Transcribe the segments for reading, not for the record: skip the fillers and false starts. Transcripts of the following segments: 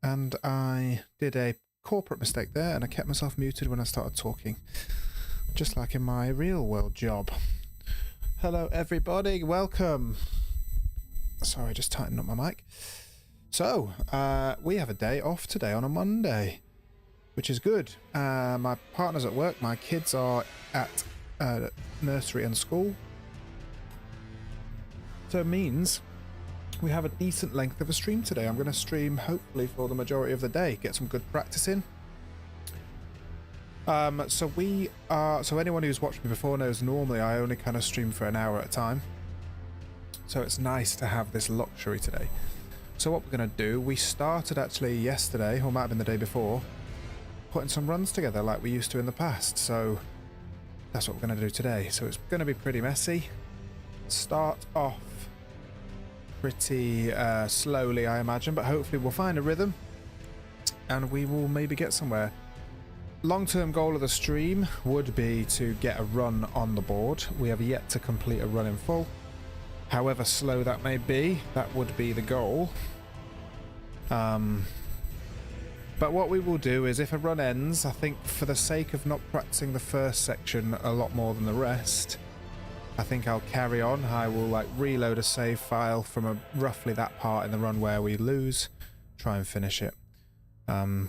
and I did a corporate mistake there, and I kept myself muted when I started talking, just like in my real world job. Hello everybody, welcome. Sorry, just tightened up my mic. So, we have a day off today on a Monday, which is good. My partner's at work, my kids are at nursery and school. So it means we have a decent length of a stream today. I'm going to stream hopefully for the majority of the day, get some good practice in. So anyone who's watched me before knows normally I only kind of stream for an hour at a time. So it's nice to have this luxury today. So what we're going to do, we started actually yesterday, or might have been the day before, putting some runs together like we used to in the past. So that's what we're going to do today. So it's going to be pretty messy. Start off pretty slowly, I imagine, but hopefully we'll find a rhythm and we will maybe get somewhere. Long-term goal of the stream would be to get a run on the board. We have yet to complete a run in full. However slow that may be, that would be the goal. But what we will do is if a run ends, I think for the sake of not practicing the first section a lot more than the rest, I think I'll carry on. I will like reload a save file from roughly that part in the run where we lose, try and finish it.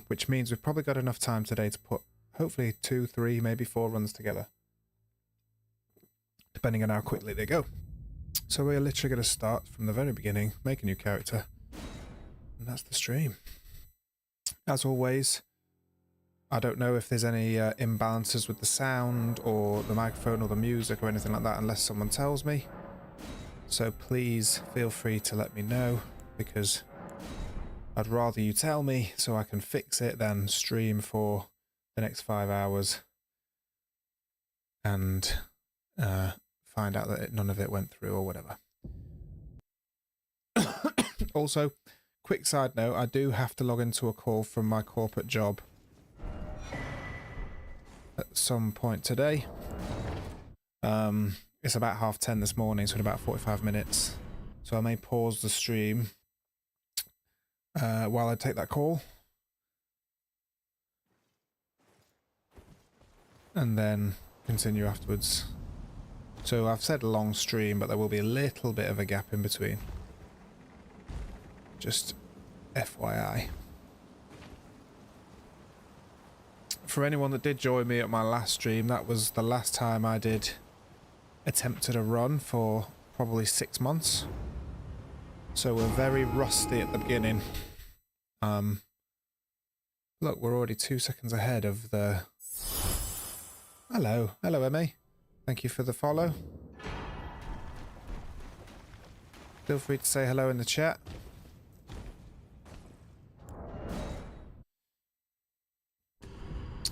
Which means we've probably got enough time today to put hopefully 2, 3, maybe 4 runs together, depending on how quickly they go. So we're literally going to start from the very beginning, make a new character, and that's the stream. As always, I don't know if there's any imbalances with the sound or the microphone or the music or anything like that unless someone tells me. So please feel free to let me know, because I'd rather you tell me so I can fix it than stream for the next 5 hours and find out that none of it went through or whatever. Also, quick side note, I do have to log into a call from my corporate job at some point today. It's about 10:30 this morning, so in about 45 minutes. So I may pause the stream while I take that call. And then continue afterwards. So I've said a long stream, but there will be a little bit of a gap in between. Just FYI. For anyone that did join me at my last stream, that was the last time I did attempted a run for probably 6 months. So we're very rusty at the beginning. Look, we're already 2 seconds ahead of the... Hello, Emmy. Thank you for the follow. Feel free to say hello in the chat.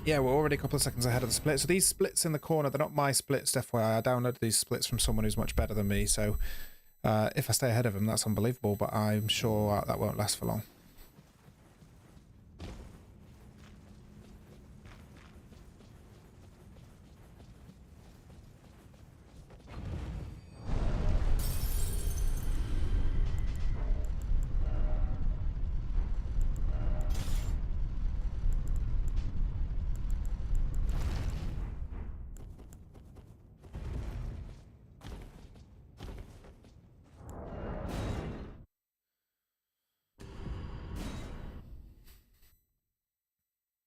Yeah, we're already a couple of seconds ahead of the split. So these splits in the corner, they're not my splits, FYI. I downloaded these splits from someone who's much better than me. So if I stay ahead of them, that's unbelievable. But I'm sure that won't last for long.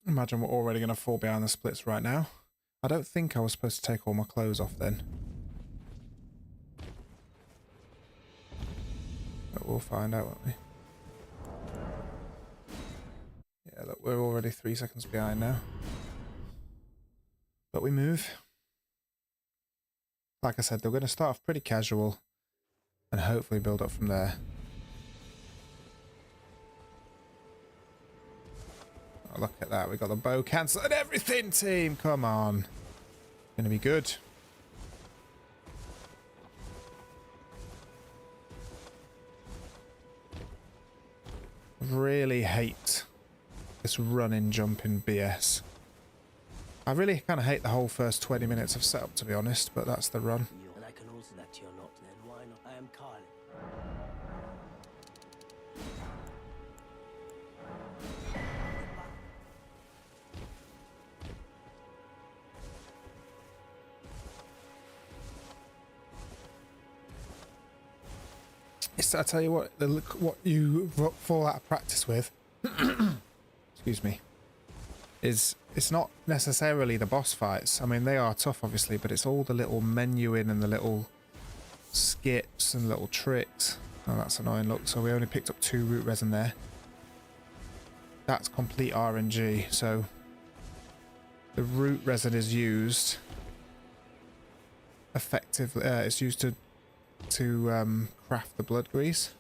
Imagine we're already going to fall behind the splits right now. I don't think I was supposed to take all my clothes off then. But we'll find out, won't we? Yeah, look, we're already 3 seconds behind now. But we move. Like I said, they're going to start off pretty casual and hopefully build up from there. Oh, look at that, we got the bow cancel and everything, team! Come on. Gonna be good. Really hate this running, jumping BS. I really kind of hate the whole first 20 minutes of setup, to be honest, but that's the run. And I can also that you're not, then why not? I am Carl. this, I tell you what, what you fall out of practice with, excuse me, is it's not necessarily the boss fights. I mean, they are tough, obviously, but it's all the little menuing and the little skips and little tricks. Oh, that's annoying. Look, so we only picked up 2 root resin there. That's complete RNG, so the root resin is used effectively. It's used to craft the blood grease.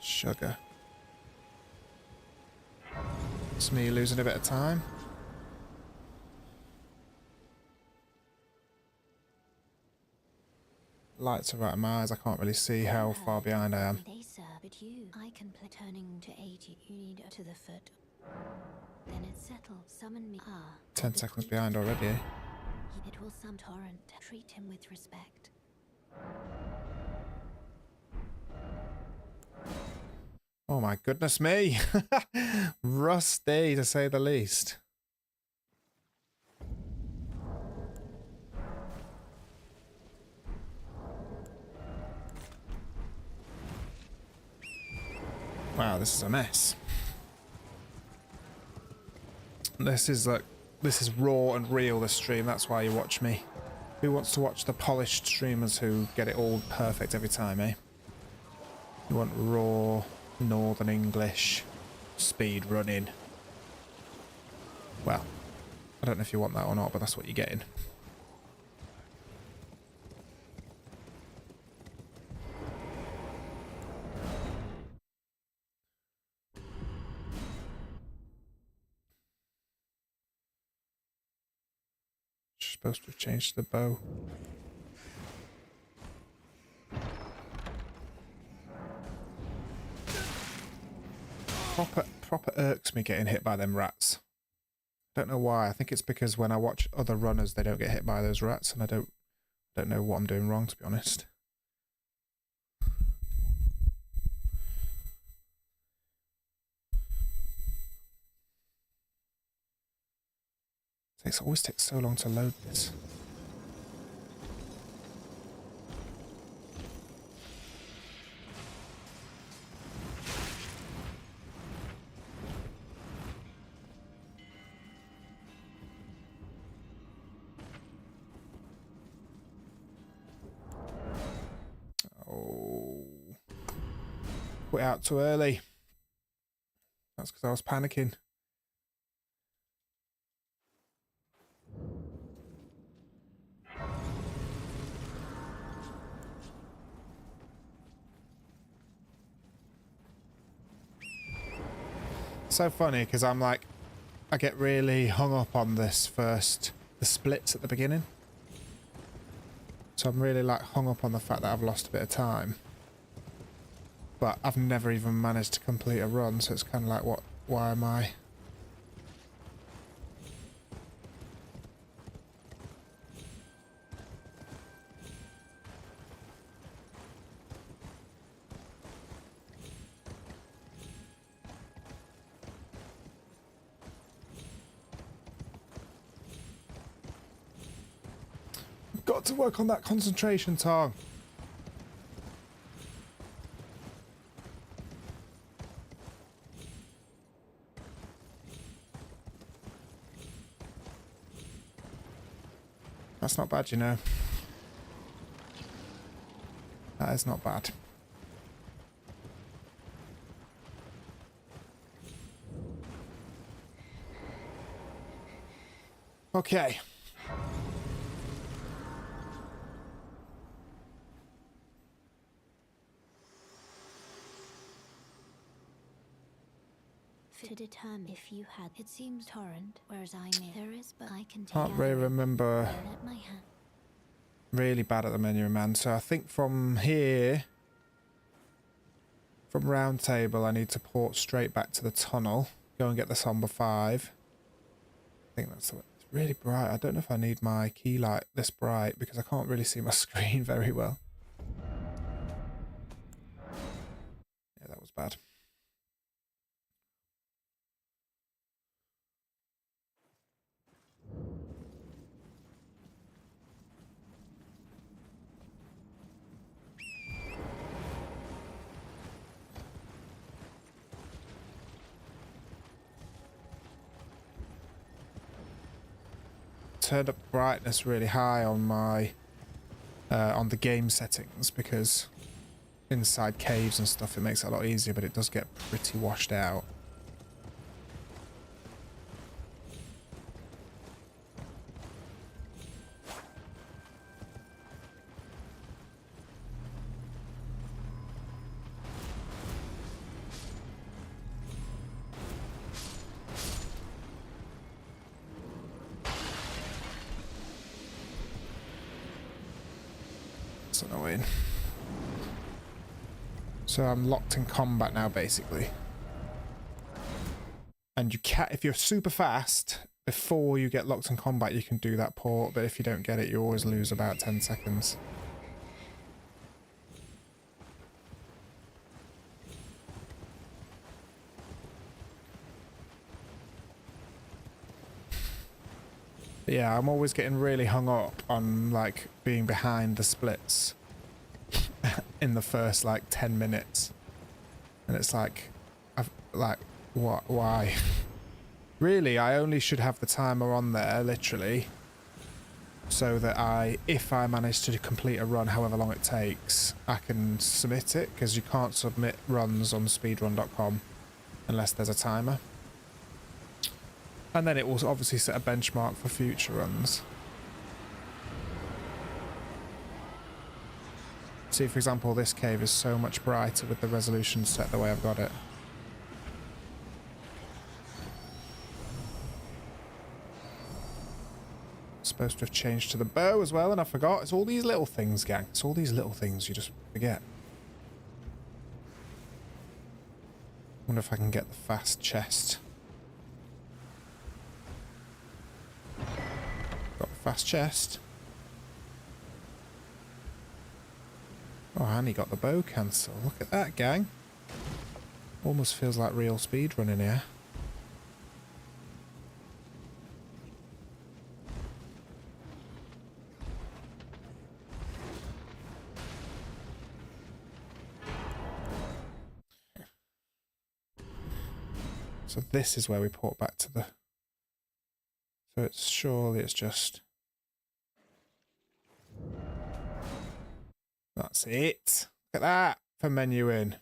Sugar. It's me losing a bit of time. Lights are right in my eyes. I can't really see how far behind I am. They serve it you. I can play turning to 80. You need to the foot. Then it's settled. Summon me. 10 seconds behind already, eh? It will some torrent. Treat him with respect. Oh my goodness me. Rusty, to say the least. Wow, this is a mess. This is raw and real, this stream. That's why you watch me. Who wants to watch the polished streamers who get it all perfect every time, eh? You want raw Northern English speed running. Well, I don't know if you want that or not, but that's what you're getting. Supposed to have changed the bow. Proper irks me getting hit by them rats. Don't know why. I think it's because when I watch other runners, they don't get hit by those rats, and I don't know what I'm doing wrong, to be honest. It always takes so long to load this. Oh. Quit out too early. That's because I was panicking. So funny because I'm like, I get really hung up on the splits at the beginning. So I'm really like hung up on the fact that I've lost a bit of time. But I've never even managed to complete a run, so it's kind of like, why am I? Got to work on that concentration, Tom. That's not bad, you know. That is not bad. Okay. To determine if you had, it seems torrent, whereas I may. There is, but I can take. Can't really remember. Really bad at the menu, man. So I think from here, from round table, I need to port straight back to the tunnel. Go and get the Somber 5. I think that's the way. It's really bright. I don't know if I need my key light this bright because I can't really see my screen very well. Yeah, that was bad. turned up brightness really high on my on the game settings, because inside caves and stuff it makes it a lot easier, but it does get pretty washed out. It's annoying. So I'm locked in combat now, basically. And you can't, if you're super fast, before you get locked in combat, you can do that port, but if you don't get it, you always lose about 10 seconds. But yeah, I'm always getting really hung up on, like, being behind the splits in the first, like, 10 minutes. And it's like, what, why? Really, I only should have the timer on there, literally, so that if I manage to complete a run, however long it takes, I can submit it, because you can't submit runs on speedrun.com unless there's a timer. And then it will obviously set a benchmark for future runs. See, for example, this cave is so much brighter with the resolution set the way I've got it. Supposed to have changed to the bow as well, and I forgot. It's all these little things, gang. It's all these little things you just forget. Wonder if I can get the fast chest. Got the fast chest. Oh, and he got the bow cancel. Look at that, gang. Almost feels like real speed running here. So this is where we port back to the... So it's surely it's just... That's it. Look at that for menuing.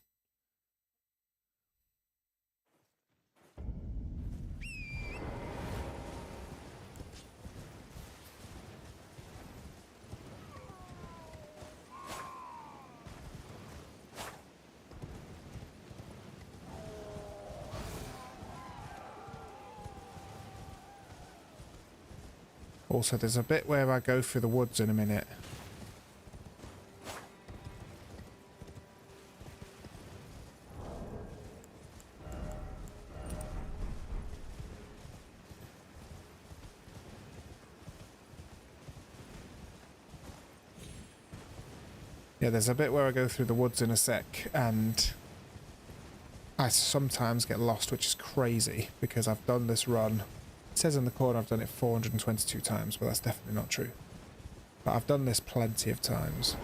Also, there's a bit where I go through the woods in a minute. Yeah, there's a bit where I go through the woods in a sec, and I sometimes get lost, which is crazy, because I've done this run. It says in the corner I've done it 422 times, but that's definitely not true. But I've done this plenty of times.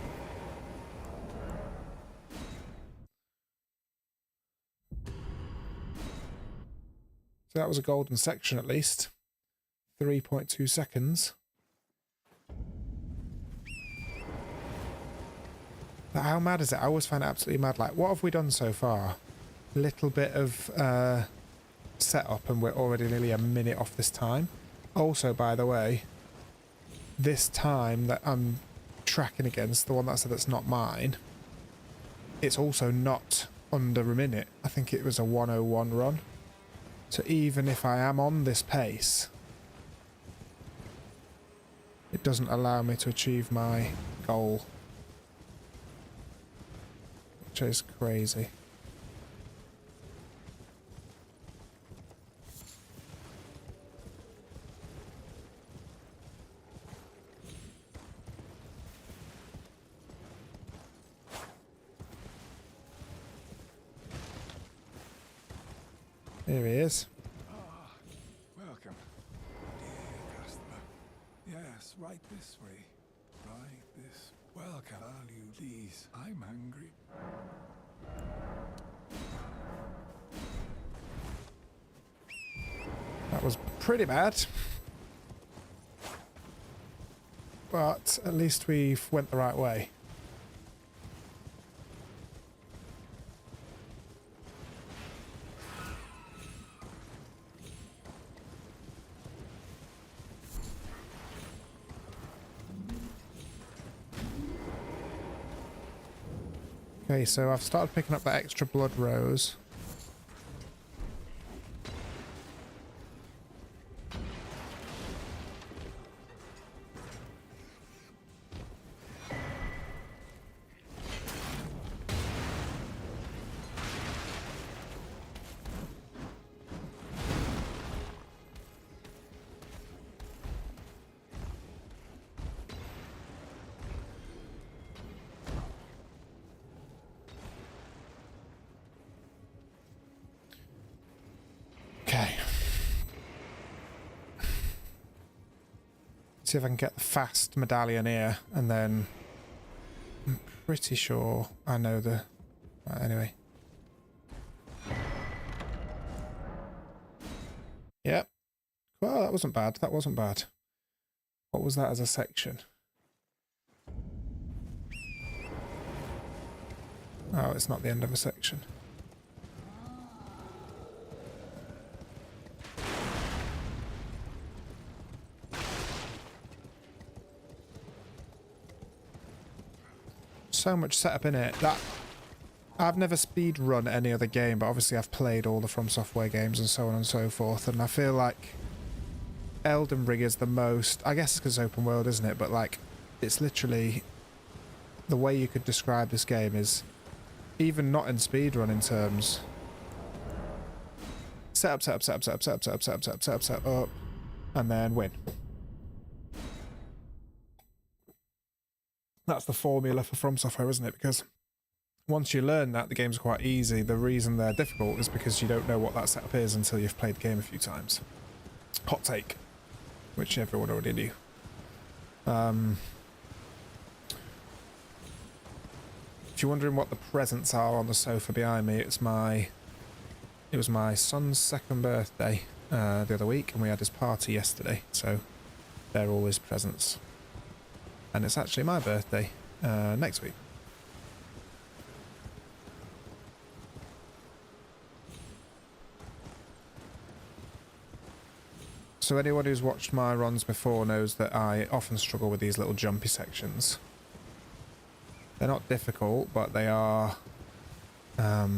So that was a golden section at least. 3.2 seconds. But how mad is it? I always find it absolutely mad. Like, what have we done so far? A little bit of setup and we're already nearly a minute off this time. Also, by the way, this time that I'm tracking against, the one that I said that's not mine, it's also not under a minute. I think it was a 101 run. So even if I am on this pace, it doesn't allow me to achieve my goal. Which is crazy. Here he is. Welcome, dear customer. Yes, right this way. Right this. Welcome. Value these. I'm hungry. That was pretty bad. but at least we've went the right way. Okay, so I've started picking up that extra blood rose. Okay. See if I can get the fast medallion here, and then I'm pretty sure I know the... anyway. Yep. Well, that wasn't bad. That wasn't bad. What was that as a section? Oh, it's not the end of a section. So much setup in it that I've never speed run any other game, but obviously I've played all the From Software games and so on and so forth, and I feel like Elden Ring is the most, I guess it's because it's open world, isn't it, but like it's literally the way you could describe this game is even not in speed running terms. Set up, and then win. That's the formula for From Software, isn't it? Because once you learn that, the game's quite easy. The reason they're difficult is because you don't know what that setup is until you've played the game a few times. Hot take, which everyone already knew. If you're wondering what the presents are on the sofa behind me, it was my son's second birthday the other week, and we had his party yesterday, so they're all his presents. And it's actually my birthday next week. So anyone who's watched my runs before knows that I often struggle with these little jumpy sections. They're not difficult, but they are... I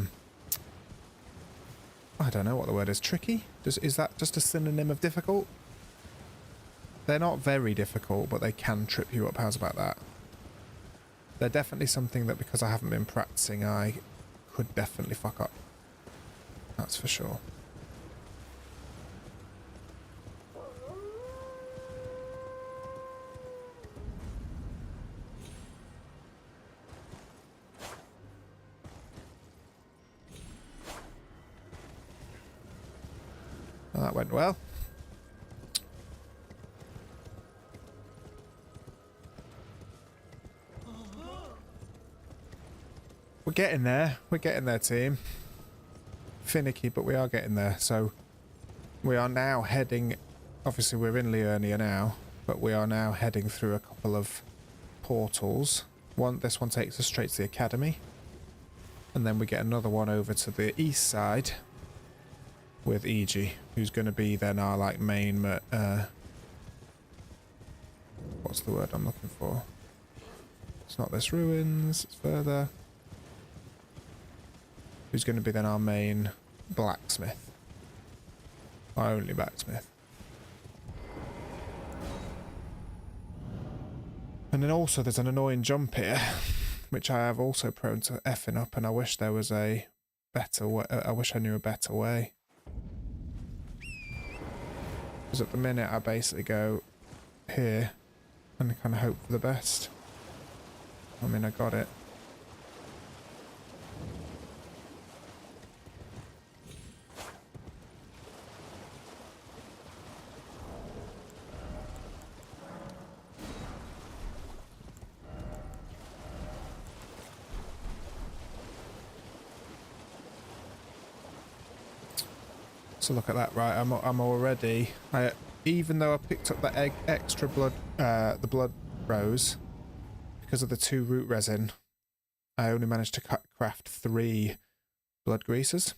don't know what the word is. Tricky? Is that just a synonym of difficult? They're not very difficult, but they can trip you up. How's about that? They're definitely something that, because I haven't been practicing, I could definitely fuck up. That's for sure. Well, that went well. We're getting there. We're getting there, team. Finicky, but we are getting there. So we are now heading... Obviously, we're in Liurnia now, but we are now heading through a couple of portals. This one takes us straight to the academy. And then we get another one over to the east side with Iji, who's going to be then our, like, main... what's the word I'm looking for? It's not this ruins, it's further... Who's going to be then our main blacksmith. Our only blacksmith. And then also there's an annoying jump here, which I have also prone to effing up, and I wish there was a better way. I wish I knew a better way. Because at the minute I basically go here and kind of hope for the best. I mean, I got it. So look at that, right? I'm already. Even though I picked up that extra blood, the blood rows, because of the 2 root resin, I only managed to craft 3 blood greases.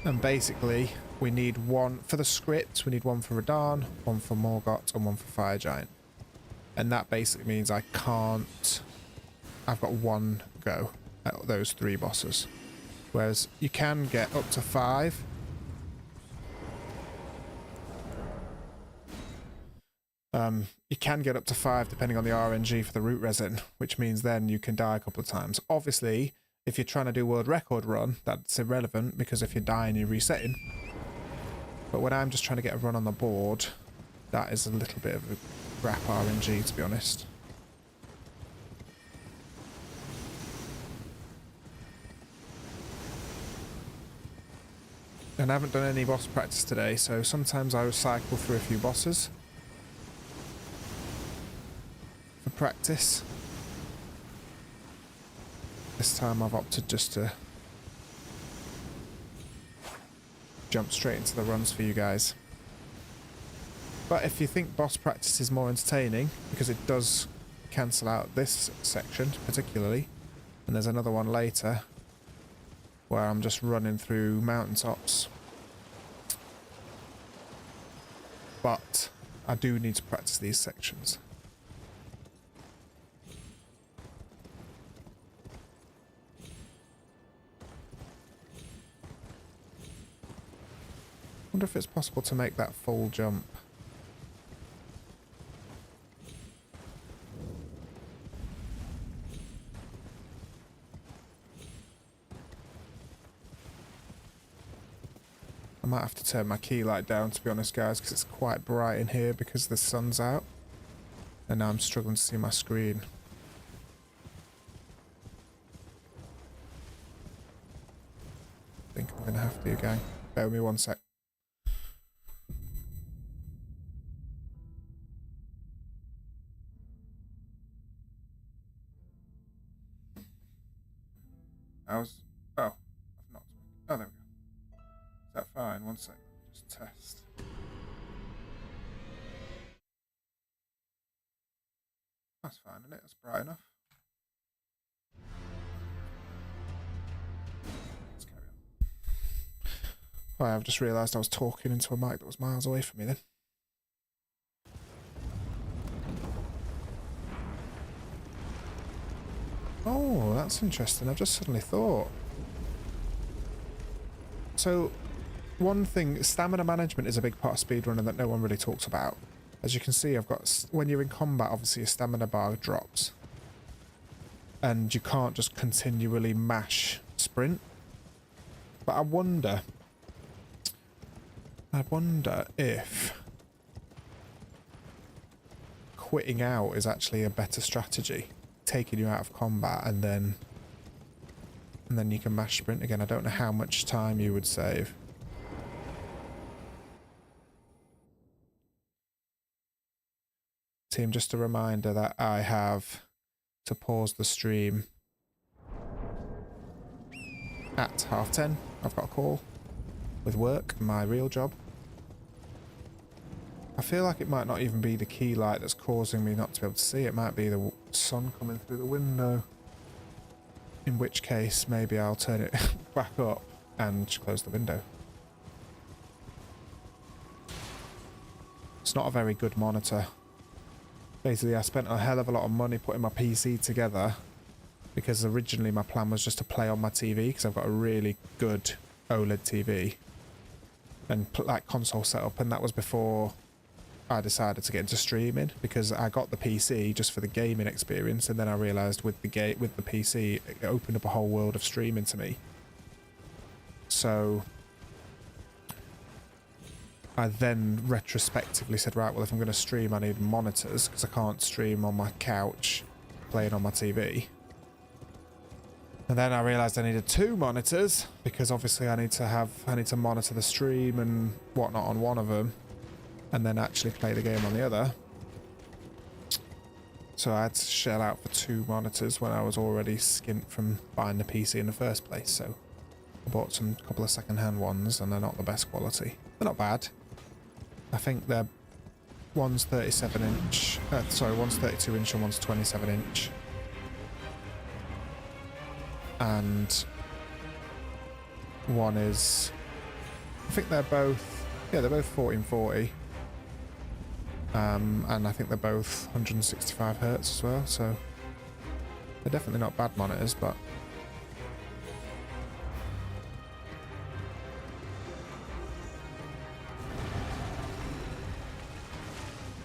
And basically, we need 1 for the script, we need 1 for Radahn, 1 for Morgott, and 1 for Fire Giant. And that basically means I can't... I've got 1 go at those 3 bosses. Whereas you can get up to 5. You can get up to 5 depending on the RNG for the root resin, which means then you can die a couple of times. Obviously, if you're trying to do world record run, that's irrelevant because if you're dying, you're resetting. But when I'm just trying to get a run on the board, that is a little bit of a crap RNG, to be honest. And I haven't done any boss practice today, so sometimes I will cycle through a few bosses for practice. This time I've opted just to jump straight into the runs for you guys. But if you think boss practice is more entertaining, because it does cancel out this section particularly, and there's another one later where I'm just running through mountaintops. But I do need to practice these sections. I wonder if it's possible to make that full jump. I might have to turn my key light down, to be honest, guys, because it's quite bright in here because the sun's out. And now I'm struggling to see my screen. I think I'm going to have to, gang. Bear with me 1 sec. Oh, I've not. Oh, there we go. Is that fine? 1 sec. Just test. That's fine, isn't it? That's bright enough. Let's carry on. Right, I've just realised I was talking into a mic that was miles away from me then. Oh, that's interesting. I've just suddenly thought. So, one thing, stamina management is a big part of speedrunning that no one really talks about. As you can see, I've got, when you're in combat, obviously your stamina bar drops. And you can't just continually mash sprint. But I wonder if quitting out is actually a better strategy. Taking you out of combat and then you can mash sprint again. I don't know how much time you would save. Team, just a reminder that I have to pause the stream at 10:30. I've got a call with work, my real job. I feel like it might not even be the key light that's causing me not to be able to see. It might be the sun coming through the window. In which case, maybe I'll turn it back up and close the window. It's not a very good monitor. Basically, I spent a hell of a lot of money putting my PC together because originally my plan was just to play on my TV because I've got a really good OLED TV and like console setup, and that was before I decided to get into streaming because I got the PC just for the gaming experience, and then I realised with the PC it opened up a whole world of streaming to me. So I then retrospectively said, right, well, if I'm going to stream I need monitors because I can't stream on my couch playing on my TV. And then I realised I needed 2 monitors because obviously I need to monitor the stream and whatnot on one of them and then actually play the game on the other. So I had to shell out for 2 monitors when I was already skint from buying the PC in the first place. So I bought a couple of second-hand ones and they're not the best quality. They're not bad. I think they're One's 37 inch. Sorry, one's 32 inch and one's 27 inch. And one is, I think they're both, yeah, they're both 1440. And I think they're both 165 hertz as well, so they're definitely not bad monitors, but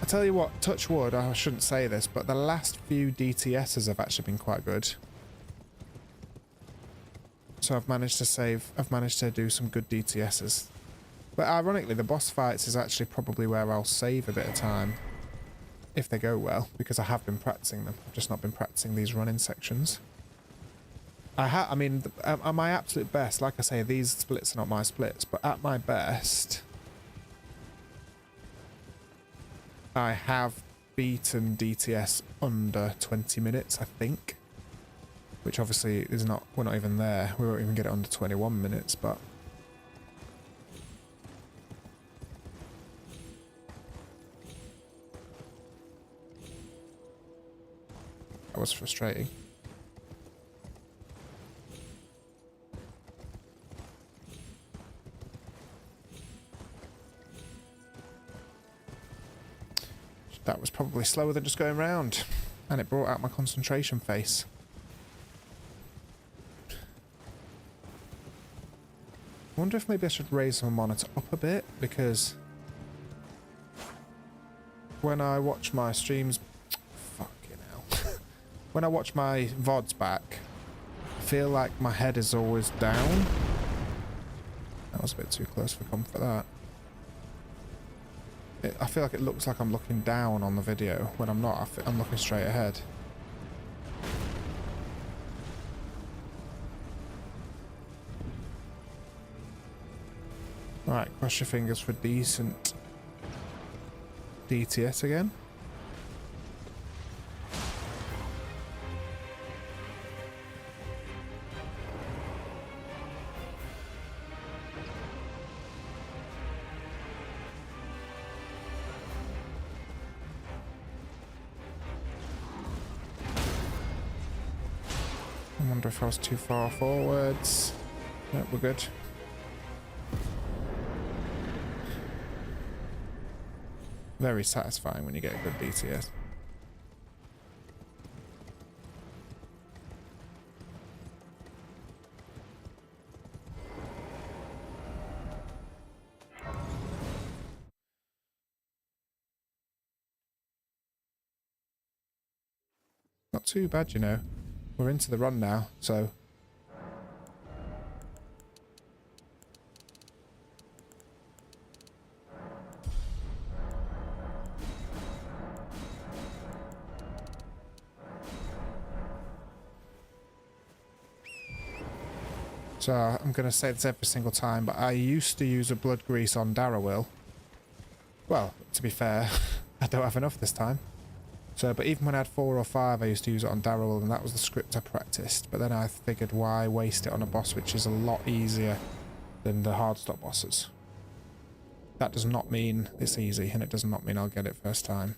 I tell you what, touch wood, I shouldn't say this, but the last few DTSs have actually been quite good. So I've managed to do some good DTSs. But ironically, the boss fights is actually probably where I'll save a bit of time. If they go well, because I have been practicing them. I've just not been practicing these running sections. I mean, at my absolute best, like I say, these splits are not my splits, but at my best, I have beaten DTS under 20 minutes, I think. Which obviously is not, we're not even there. We won't even get it under 21 minutes, but that was frustrating. That was probably slower than just going round, and it brought out my concentration face. I wonder if maybe I should raise my monitor up a bit, because when I watch my streams, fucking hell, when I watch my VODs back, I feel like my head is always down. That was a bit too close for comfort, that. I feel like it looks like I'm looking down on the video, when I'm not. I'm looking straight ahead. Right, cross your fingers for decent DTS again. I wonder if I was too far forwards. No, we're good. Very satisfying when you get a good DTS. Not too bad, you know. We're into the run now, so I'm going to say this every single time, but I used to use a blood grease on Darrowil. Well, to be fair, I don't have enough this time. So, but even when I had 4 or 5, I used to use it on Darrowil, and that was the script I practiced. But then I figured, why waste it on a boss which is a lot easier than the hard stop bosses? That does not mean it's easy, and it does not mean I'll get it first time.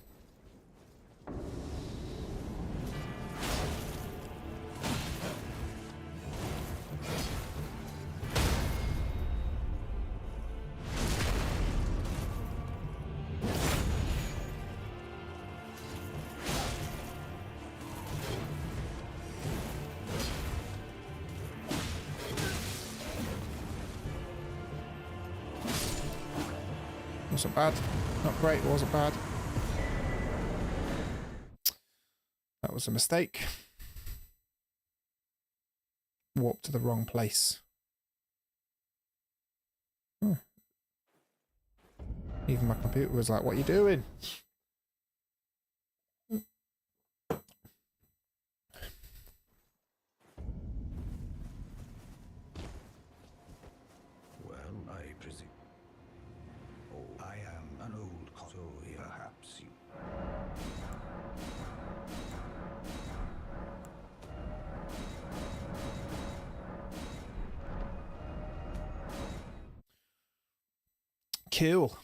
Wasn't bad. Not great, wasn't bad. That was a mistake. Warped to the wrong place. Even my computer was like, what are you doing? Well, I presume. Oh, I am an old so perhaps you. Cool.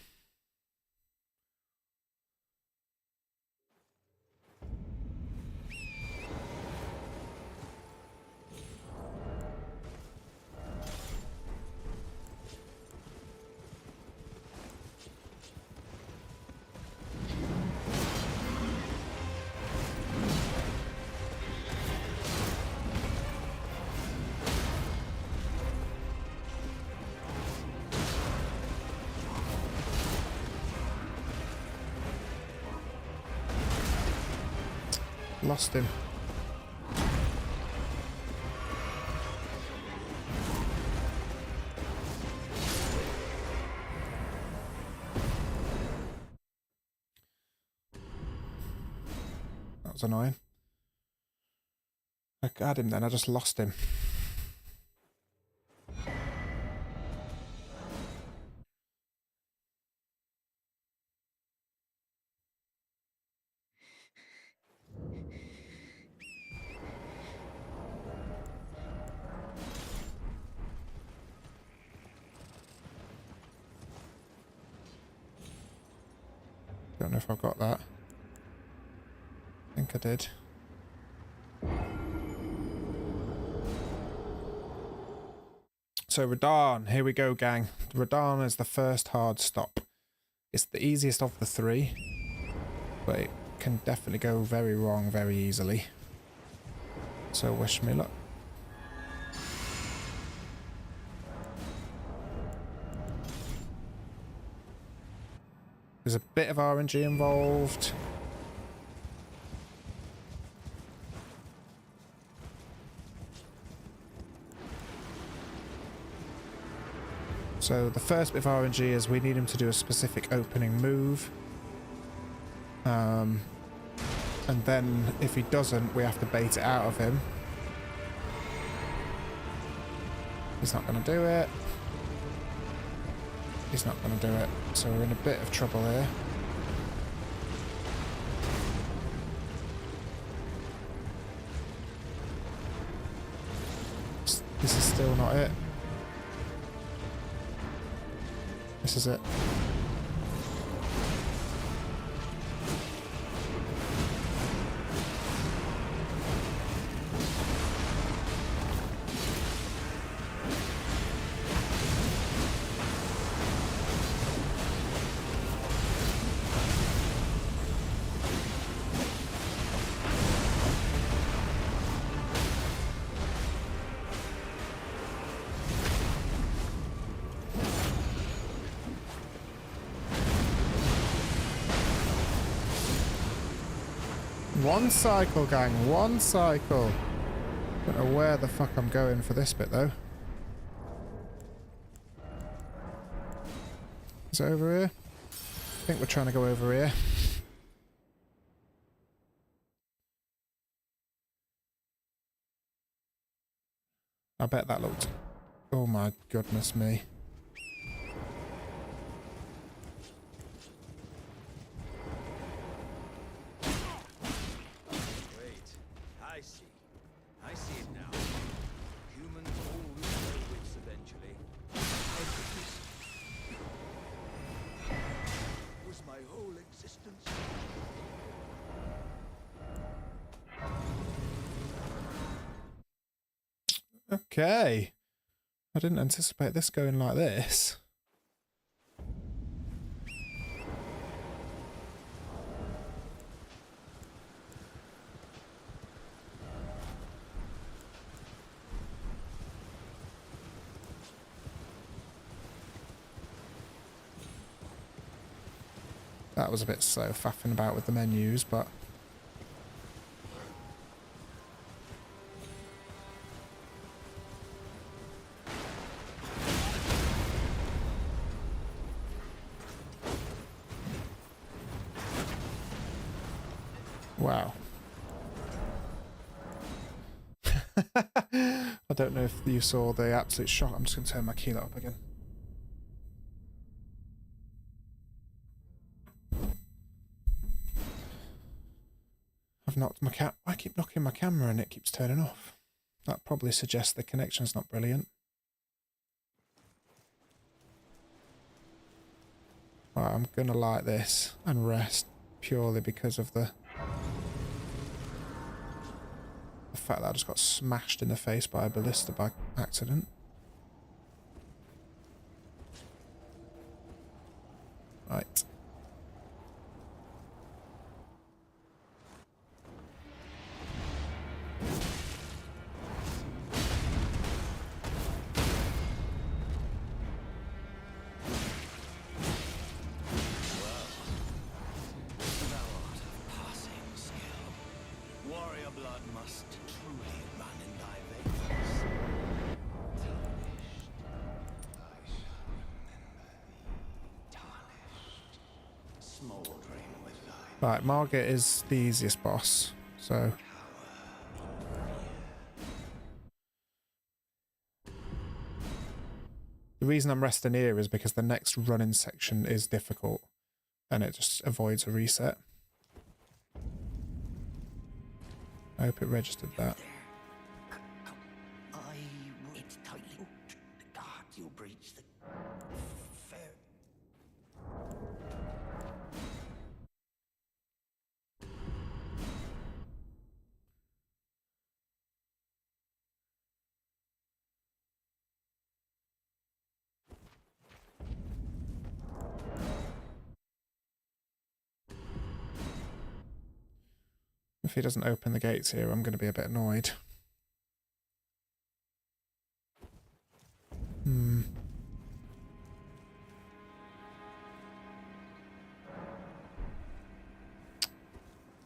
Lost him. That was annoying. I had him then, I just lost him. Don't know if I've got that. I think I did. So Radahn, here we go, gang. Radahn is the first hard stop. It's the easiest of the three, but it can definitely go very wrong very easily. So wish me luck. There's a bit of RNG involved. So the first bit of RNG is we need him to do a specific opening move. And then if he doesn't, we have to bait it out of him. He's not going to do it. He's not going to do it. So we're in a bit of trouble here. This is still not it. This is it. One cycle, gang. One cycle. Don't know where the fuck I'm going for this bit, though. Is it over here? I think we're trying to go over here. I bet that looked... Oh my goodness me. I see it now. Humans all lose their wits eventually. Was my whole existence. Okay. I didn't anticipate this going like this. That was a bit slow faffing about with the menus, but... Wow. I don't know if you saw the absolute shock. I'm just going to turn my keylet up again. I've knocked my I keep knocking my camera and it keeps turning off. That probably suggests the connection's not brilliant. Right, I'm going to light this and rest purely because of the fact that I just got smashed in the face by a ballista by accident. Right. blood must truly run in thy veins. Tarnished, smoldering with thy Right, Margit is the easiest boss, so... The reason I'm resting here is because the next running section is difficult, and it just avoids a reset. I hope it registered that. It's tightly. God, you breach the fair. If he doesn't open the gates here, I'm going to be a bit annoyed.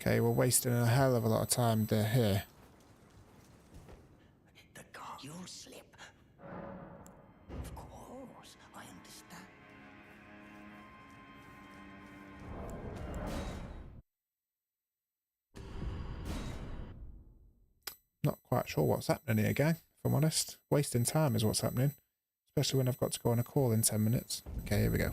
Okay, we're wasting a hell of a lot of time here. The God, you'll slip. Of course, I understand. Not quite sure what's happening here, gang, if I'm honest. Wasting time is what's happening. Especially when I've got to go on a call in 10 minutes. Okay, here we go.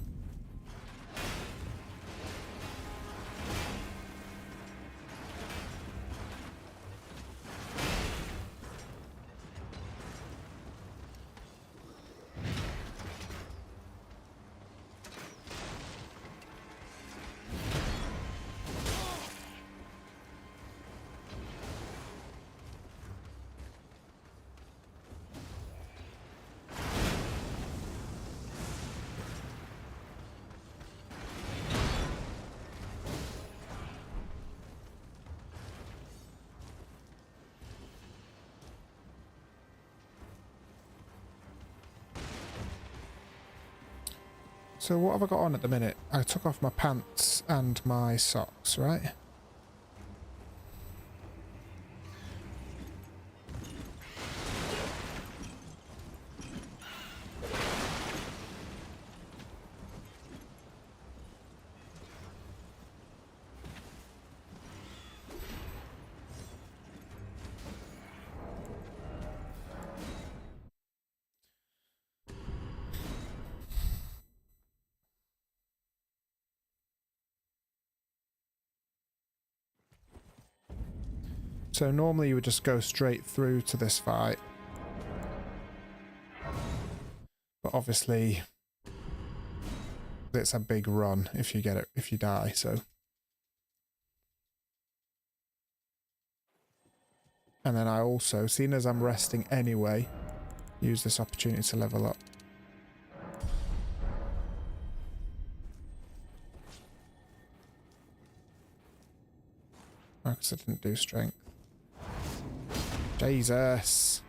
So what have I got on at the minute? I took off my pants and my socks, right? So normally you would just go straight through to this fight. But obviously it's a big run if you get it, if you die, so. And then I also, seeing as I'm resting anyway, use this opportunity to level up. Oh, 'cause I didn't do strength. Jesus.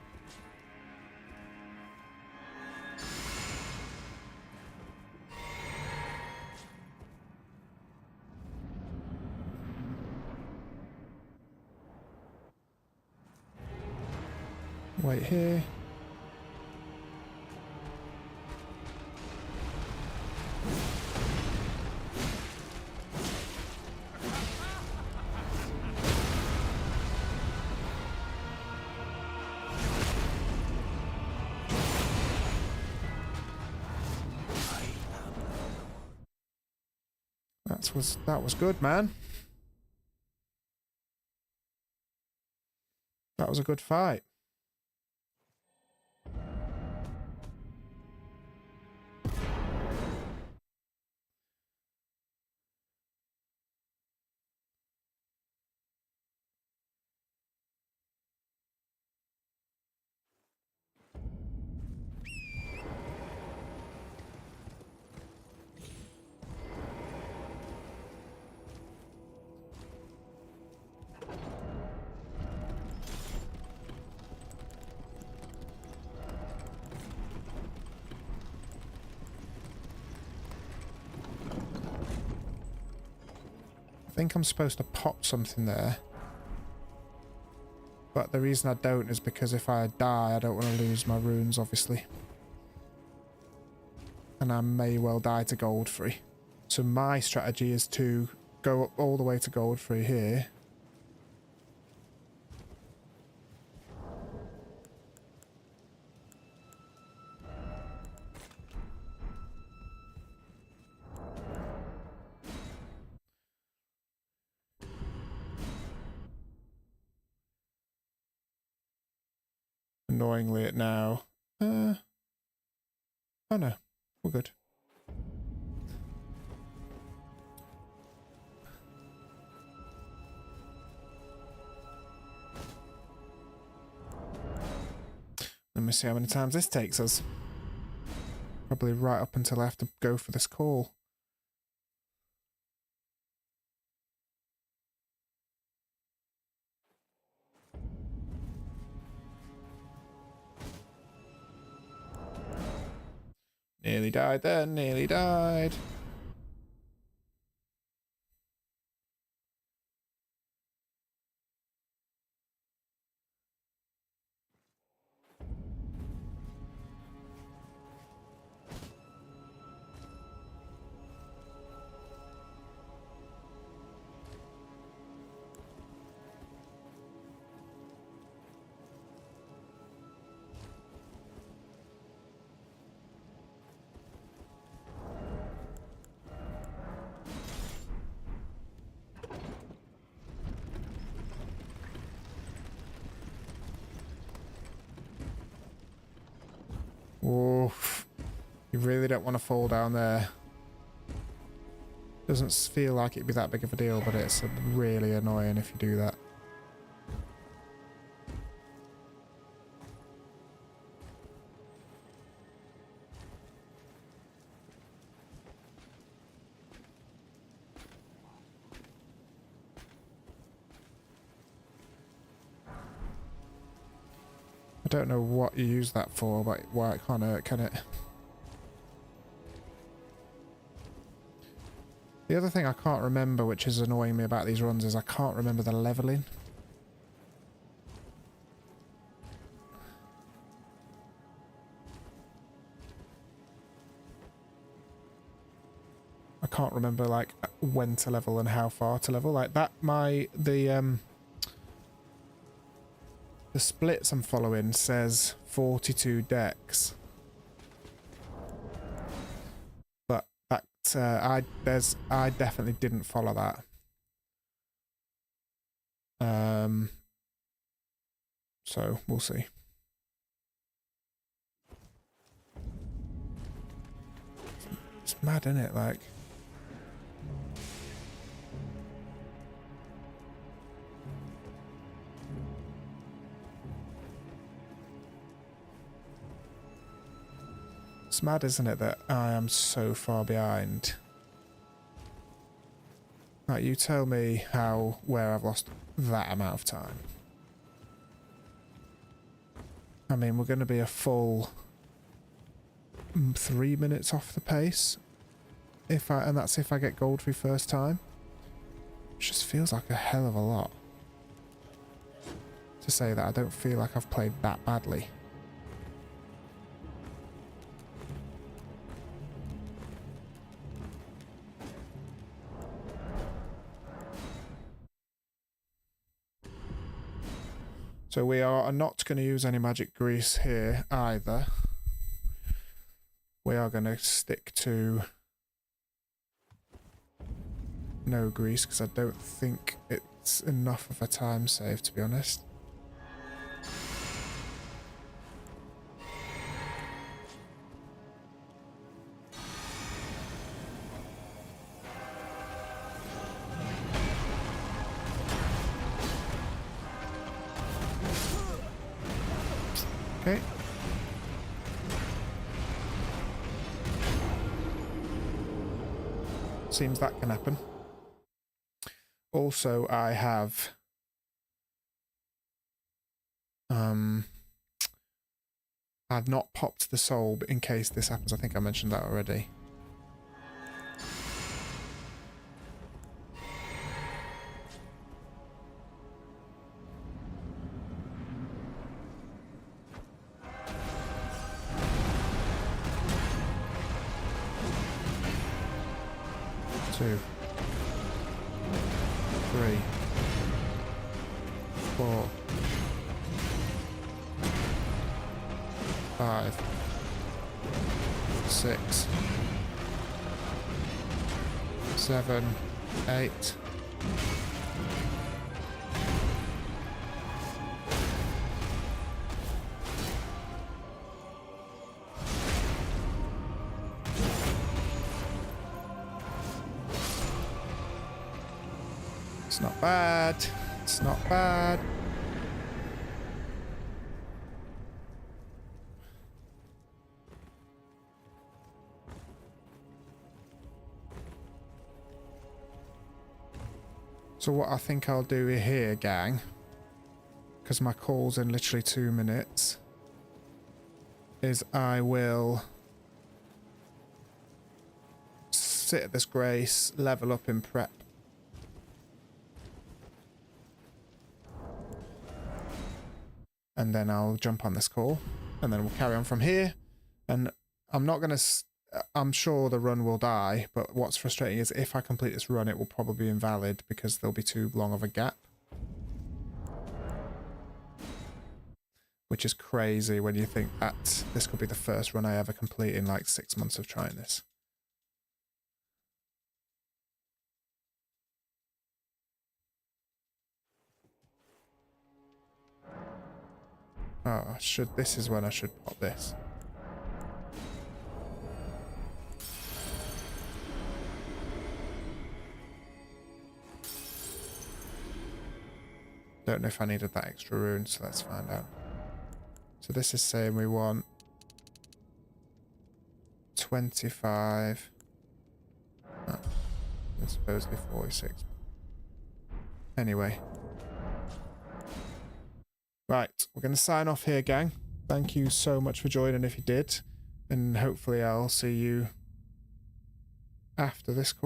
Wait here. That was good, man. That was a good fight. I think I'm supposed to pop something there. But the reason I don't is because if I die, I don't want to lose my runes, obviously. And I may well die to gold free. So my strategy is to go up all the way to gold free here. Annoyingly it now. Oh no, we're good. Let me see how many times this takes us. Probably right up until I have to go for this call. Nearly died then, nearly died. Oof. You really don't want to fall down there. Doesn't feel like it'd be that big of a deal, but it's really annoying if you do that. I don't know what you use that for, but why it can't hurt, can it? The other thing I can't remember, which is annoying me about these runs, is I can't remember the leveling. I can't remember like when to level and how far to level. Like that, the splits I'm following says 42 decks, but that I definitely didn't follow that. So we'll see. It's mad, isn't it? Like. It's mad, isn't it, that I am so far behind? Like, you tell me where I've lost that amount of time. I mean, we're going to be a full 3 minutes off the pace, and that's if I get gold free first time. It just feels like a hell of a lot to say that I don't feel like I've played that badly. So we are not going to use any magic grease here either. We are going to stick to no grease because I don't think it's enough of a time save, to be honest. Okay. Seems that can happen. Also, I have I've not popped the soul in case this happens. I think I mentioned that already. 2, 3, 4, 5, 6, 7, 8. It's not bad. It's not bad. So what I think I'll do here, gang, because my call's in literally 2 minutes, is I will sit at this grace, level up in prep. And then I'll jump on this call, and then we'll carry on from here. And I'm not going to... I'm sure the run will die, but what's frustrating is if I complete this run, it will probably be invalid because there'll be too long of a gap. Which is crazy when you think that this could be the first run I ever complete in like 6 months of trying this. Oh, this is when I should pop this. Don't know if I needed that extra rune, so let's find out. So this is saying we want 25. Oh, it's supposedly 46. Anyway. Right, we're going to sign off here, gang. Thank you so much for joining if you did. And hopefully I'll see you after this call.